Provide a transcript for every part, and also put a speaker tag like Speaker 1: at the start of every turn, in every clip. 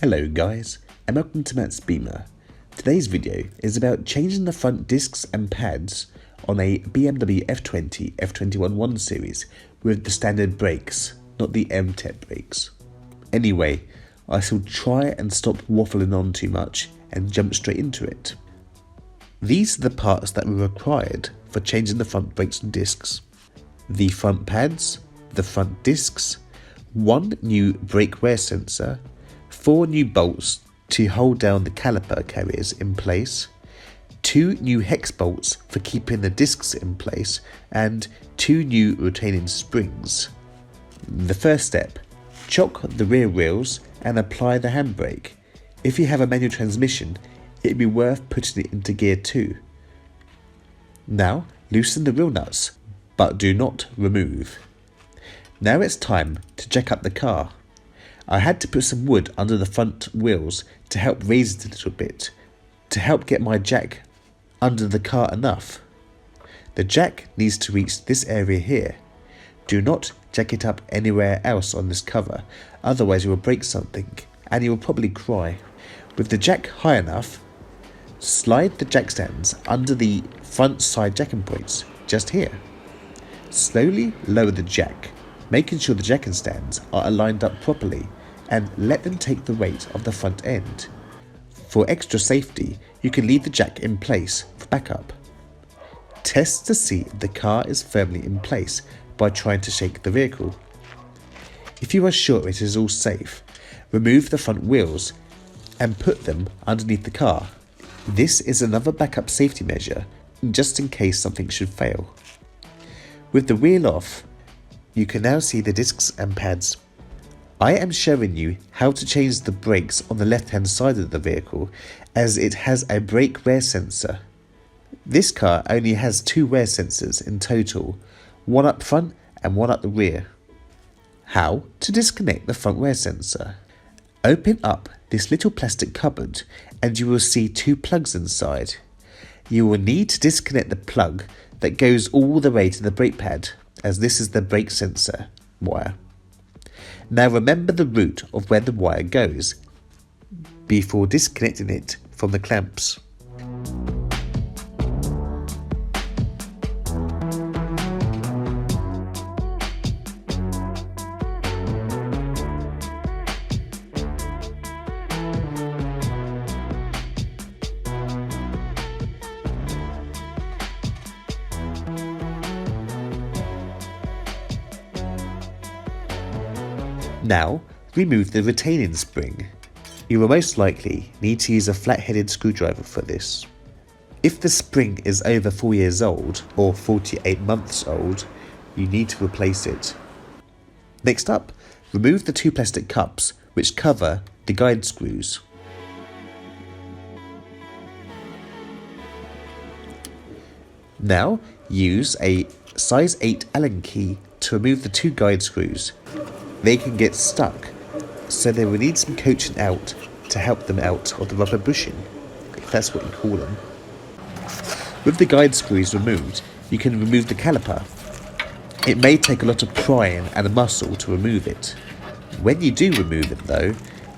Speaker 1: Hello guys, and welcome to mattsbeamer. Today's video is about changing the front discs and pads on a BMW F20 F21 1 Series with the standard brakes, not the M-Tech brakes. Anyway, I shall try and stop waffling on too much and jump straight into it. These are the parts that were required for changing the front brakes and discs. The front pads, the front discs, one new brake wear sensor, 4 new bolts to hold down the caliper carriers in place, 2 new hex bolts for keeping the discs in place, and 2 new retaining springs. The first step, chock the rear wheels and apply the handbrake. If you have a manual transmission, it'd be worth putting it into gear 2. Now loosen the wheel nuts, but do not remove. Now it's time to jack up the car. I had to put some wood under the front wheels to help raise it a little bit, to help get my jack under the car enough. The jack needs to reach this area here. Do not jack it up anywhere else on this cover, otherwise you will break something and you will probably cry. With the jack high enough, slide the jack stands under the front side jacking points, just here. Slowly lower the jack, making sure the jacking stands are aligned up properly, and let them take the weight of the front end. For extra safety, you can leave the jack in place for backup. Test to see if the car is firmly in place by trying to shake the vehicle. If you are sure it is all safe, remove the front wheels and put them underneath the car. This is another backup safety measure, just in case something should fail. With the wheel off, you can now see the discs and pads. I am showing you how to change the brakes on the left hand side of the vehicle, as it has a brake wear sensor. This car only has 2 wear sensors in total, one up front and one up the rear. How to disconnect the front wear sensor. Open up this little plastic cupboard and you will see 2 plugs inside. You will need to disconnect the plug that goes all the way to the brake pad, as this is the brake sensor wire. Now remember the route of where the wire goes before disconnecting it from the clamps. Now, remove the retaining spring. You will most likely need to use a flat-headed screwdriver for this. If the spring is over 4 years old or 48 months old, you need to replace it. Next up, remove the 2 plastic cups which cover the guide screws. Now, use a size 8 Allen key to remove the 2 guide screws. They can get stuck, so they will need some coaching out to help them out of the rubber bushing, if that's what you call them. With the guide screws removed, you can remove the caliper. It may take a lot of prying and a muscle to remove it. When you do remove it though,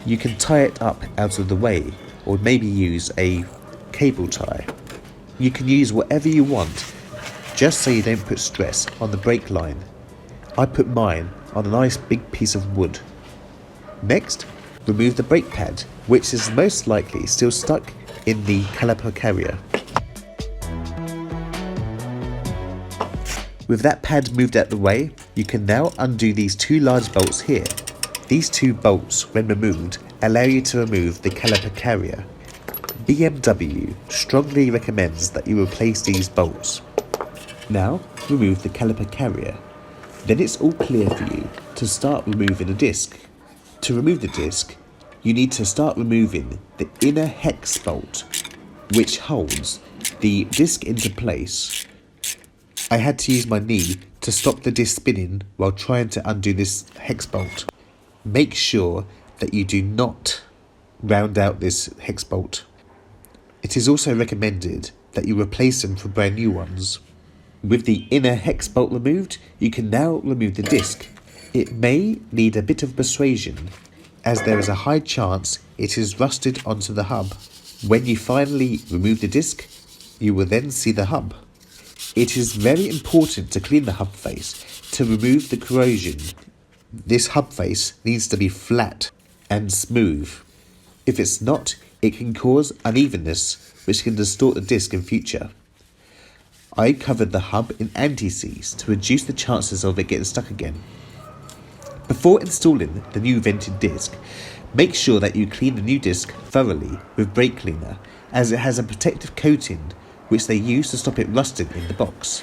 Speaker 1: you can tie it up out of the way, or maybe use a cable tie. You can use whatever you want, just so you don't put stress on the brake line. I put mine on a nice big piece of wood. Next, remove the brake pad, which is most likely still stuck in the caliper carrier. With that pad moved out the way, you can now undo these 2 large bolts here. These 2 bolts, when removed, allow you to remove the caliper carrier. BMW strongly recommends that you replace these bolts. Now, remove the caliper carrier. Then it's all clear for you to start removing the disc. To remove the disc, you need to start removing the inner hex bolt, which holds the disc into place. I had to use my knee to stop the disc spinning while trying to undo this hex bolt. Make sure that you do not round out this hex bolt. It is also recommended that you replace them for brand new ones. With the inner hex bolt removed, you can now remove the disc. It may need a bit of persuasion, as there is a high chance it is rusted onto the hub. When you finally remove the disc, you will then see the hub. It is very important to clean the hub face to remove the corrosion. This hub face needs to be flat and smooth. If it's not, it can cause unevenness, which can distort the disc in future. I covered the hub in anti-seize to reduce the chances of it getting stuck again. Before installing the new vented disc, make sure that you clean the new disc thoroughly with brake cleaner, as it has a protective coating which they use to stop it rusting in the box.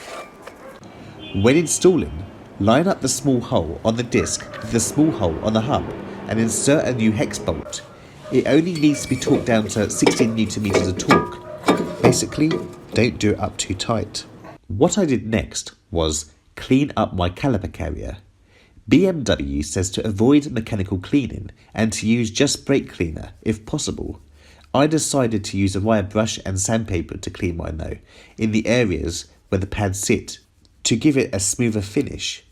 Speaker 1: When installing, line up the small hole on the disc with the small hole on the hub and insert a new hex bolt. It only needs to be torqued down to 16 Nm of torque. Basically, don't do it up too tight. What I did next was clean up my caliper carrier. BMW says to avoid mechanical cleaning and to use just brake cleaner if possible. I decided to use a wire brush and sandpaper to clean mine though, in the areas where the pads sit, to give it a smoother finish.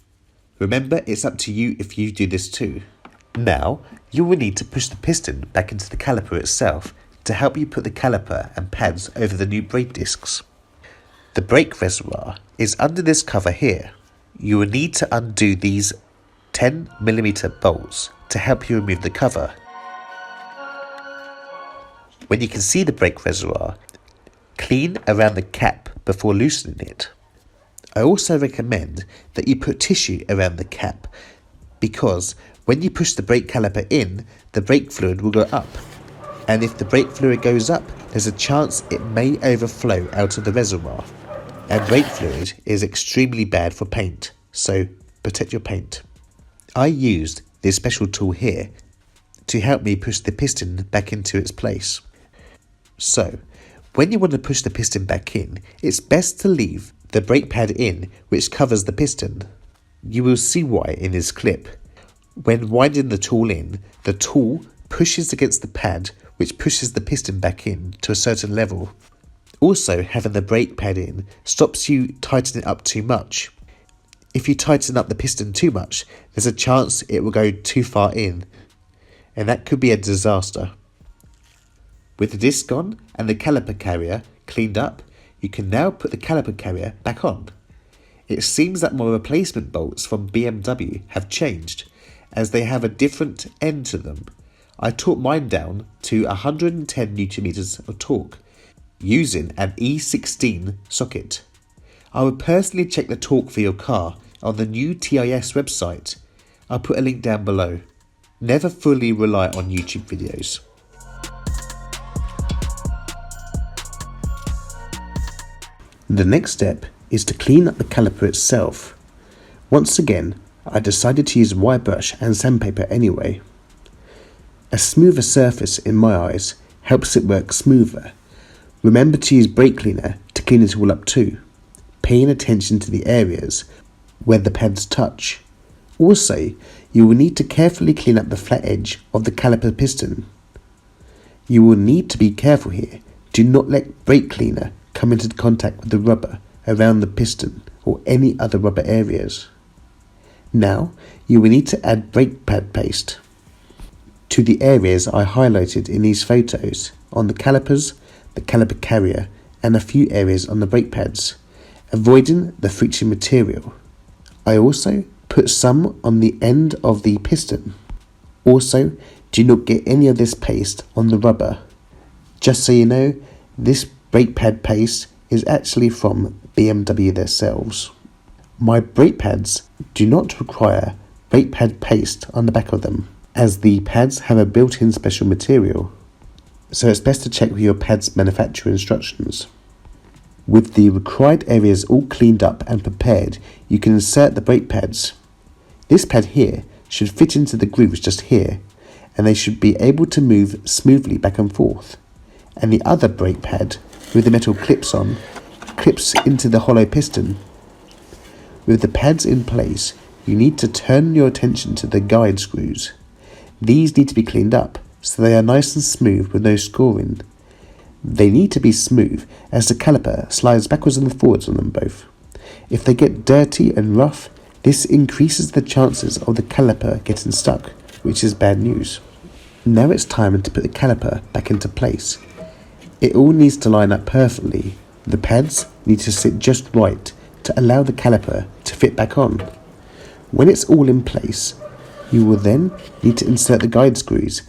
Speaker 1: Remember, it's up to you if you do this too. Now, you will need to push the piston back into the caliper itself to help you put the caliper and pads over the new brake discs. The brake reservoir is under this cover here. You will need to undo these 10mm bolts to help you remove the cover. When you can see the brake reservoir, clean around the cap before loosening it. I also recommend that you put tissue around the cap, because when you push the brake caliper in, the brake fluid will go up, and if the brake fluid goes up, there's a chance it may overflow out of the reservoir, and brake fluid is extremely bad for paint, so protect your paint. I used this special tool here to help me push the piston back into its place. So, when you want to push the piston back in, it's best to leave the brake pad in, which covers the piston. You will see why in this clip. When winding the tool in, the tool pushes against the pad, which pushes the piston back in to a certain level. Also, having the brake pad in stops you tightening it up too much. If you tighten up the piston too much, there's a chance it will go too far in, and that could be a disaster. With the disc gone and the caliper carrier cleaned up, you can now put the caliper carrier back on. It seems that my replacement bolts from BMW have changed, as they have a different end to them. I torqued mine down to 110 Nm of torque, using an E16 socket. I would personally check the torque for your car on the NEWTIS website. I'll put a link down below. Never fully rely on YouTube videos. The next step is to clean up the caliper itself. Once again, I decided to use wire brush and sandpaper anyway. A smoother surface in my eyes helps it work smoother. Remember to use brake cleaner to clean it all up too, paying attention to the areas where the pads touch. Also, you will need to carefully clean up the flat edge of the caliper piston. You will need to be careful here. Do not let brake cleaner come into contact with the rubber around the piston or any other rubber areas. Now, you will need to add brake pad paste to the areas I highlighted in these photos on the calipers, the caliper carrier, and a few areas on the brake pads, avoiding the friction material. I also put some on the end of the piston. Also, do not get any of this paste on the rubber. Just so you know, this brake pad paste is actually from BMW themselves. My brake pads do not require brake pad paste on the back of them, as the pads have a built-in special material, so it's best to check with your pad's manufacturer instructions. With the required areas all cleaned up and prepared, you can insert the brake pads. This pad here should fit into the grooves just here, and they should be able to move smoothly back and forth. And the other brake pad, with the metal clips on, clips into the hollow piston. With the pads in place, you need to turn your attention to the guide screws. These need to be cleaned up so they are nice and smooth with no scoring. They need to be smooth as the caliper slides backwards and forwards on them both. If they get dirty and rough, this increases the chances of the caliper getting stuck, which is bad news. Now it's time to put the caliper back into place. It all needs to line up perfectly. The pads need to sit just right to allow the caliper to fit back on. When it's all in place, you will then need to insert the guide screws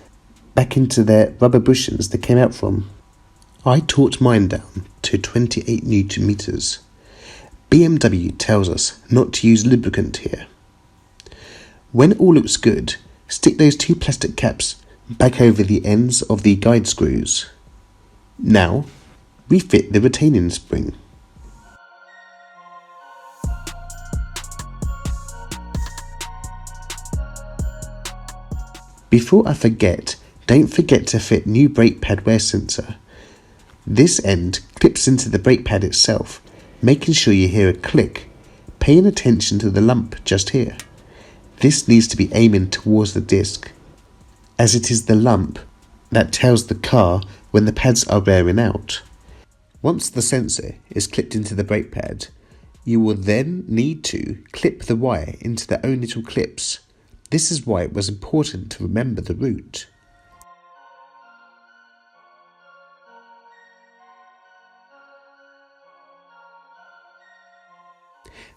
Speaker 1: back into their rubber bushings they came out from. I torqued mine down to 28 Newton meters. BMW tells us not to use lubricant here. When all looks good, stick those two plastic caps back over the ends of the guide screws. Now, refit the retaining spring. Before I forget, don't forget to fit new brake pad wear sensor. This end clips into the brake pad itself, making sure you hear a click, paying attention to the lump just here. This needs to be aiming towards the disc, as it is the lump that tells the car when the pads are wearing out. Once the sensor is clipped into the brake pad, you will then need to clip the wire into their own little clips. This is why it was important to remember the route.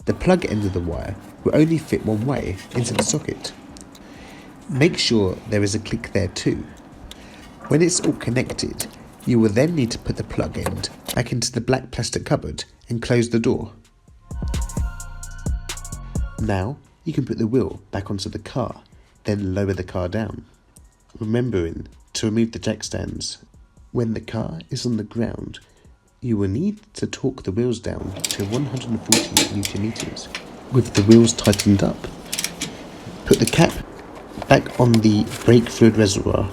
Speaker 1: The plug end of the wire will only fit one way into the socket. Make sure there is a click there too. When it's all connected, you will then need to put the plug end back into the black plastic cupboard and close the door. Now you can put the wheel back onto the car, then lower the car down, remembering to remove the jack stands. When the car is on the ground, you will need to torque the wheels down to 140 Newton meters. With the wheels tightened up, put the cap back on the brake fluid reservoir,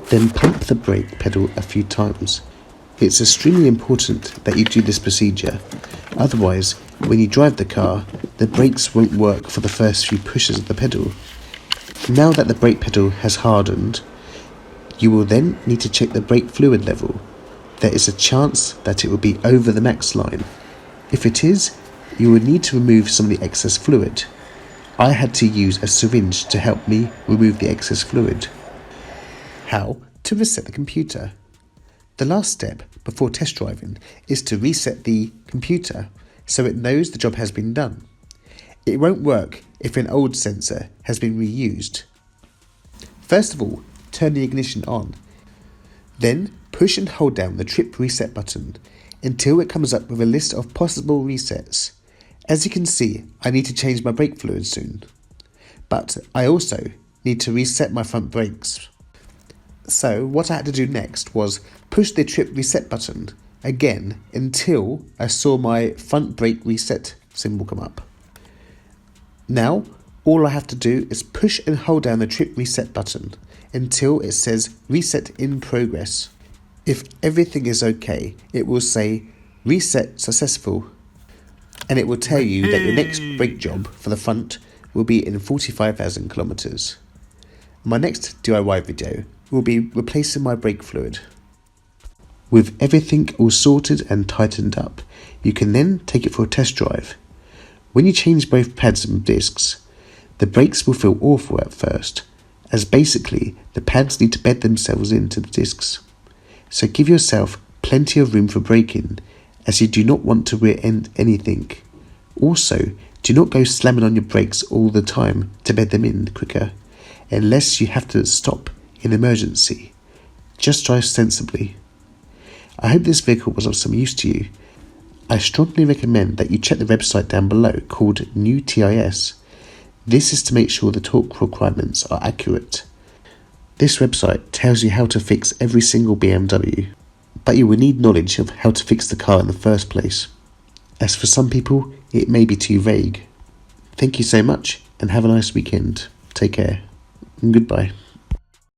Speaker 1: then pump the brake pedal a few times. It's extremely important that you do this procedure, otherwise when you drive the car, the brakes won't work for the first few pushes of the pedal. Now that the brake pedal has hardened, you will then need to check the brake fluid level. There is a chance that it will be over the max line. If it is, you will need to remove some of the excess fluid. I had to use a syringe to help me remove the excess fluid. How to reset the computer. The last step before test driving is to reset the computer so it knows the job has been done. It won't work if an old sensor has been reused. First of all, turn the ignition on. Then push and hold down the trip reset button until it comes up with a list of possible resets. As you can see, I need to change my brake fluid soon, but I also need to reset my front brakes. So what I had to do next was push the trip reset button again until I saw my front brake reset symbol come up. Now all I have to do is push and hold down the trip reset button until it says reset in progress. If everything is okay, it will say reset successful, and it will tell you that your next brake job for the front will be in 45,000 kilometers. My next DIY video will be replacing my brake fluid. With everything all sorted and tightened up, you can then take it for a test drive. When you change both pads and discs, the brakes will feel awful at first, as basically the pads need to bed themselves into the discs. So give yourself plenty of room for braking, as you do not want to rear end anything. Also, do not go slamming on your brakes all the time to bed them in quicker, unless you have to stop in emergency. Just drive sensibly. I hope this vehicle was of some use to you. I strongly recommend that you check the website down below called NEWTIS. This is to make sure the torque requirements are accurate. This website tells you how to fix every single BMW, but you will need knowledge of how to fix the car in the first place. As for some people, it may be too vague. Thank you so much and have a nice weekend. Take care and goodbye.